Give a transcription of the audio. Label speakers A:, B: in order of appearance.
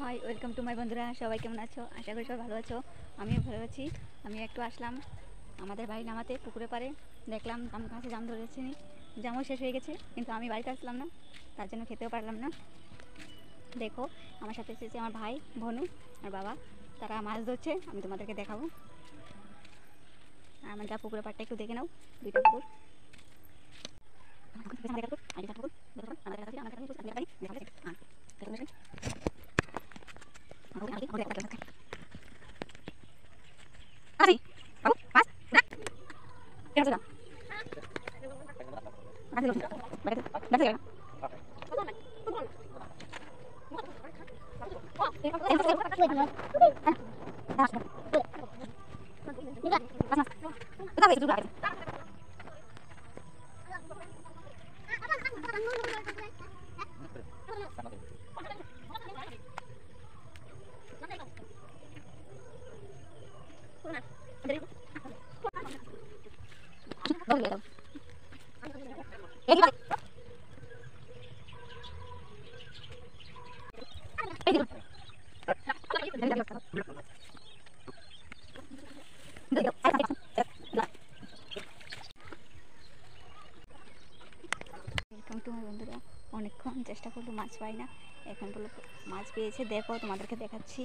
A: Hi welcome to my বন্ধুরা, সবাই কেমন আছো? আশা করি সবাই ভালো আছো। আমিও ভালো আছি। আমি একটু আসলাম আমাদের বাড়ি নামাতে পুকুরে পাড়ে। দেখলাম জাম গাছে জাম ধরেছি, জামও শেষ হয়ে গেছে, কিন্তু আমি বাড়িতে আসলাম না, তার জন্য খেতেও পারলাম না। দেখো, আমার সাথে এসেছে আমার ভাই, ভনু আর বাবা। তারা মাছ ধরছে, আমি তোমাদেরকে দেখাবো। আর আমার যা পুকুরে পাড়টা একটু দেখে নাও, দুইটা পুকুর। ওয়েলকাম টু মাই বন্ধুরা। অনেকক্ষণ চেষ্টা করলো, মাছ পাই না। এখন বললো মাছ পেয়েছে, দেখো তোমাদেরকে দেখাচ্ছি।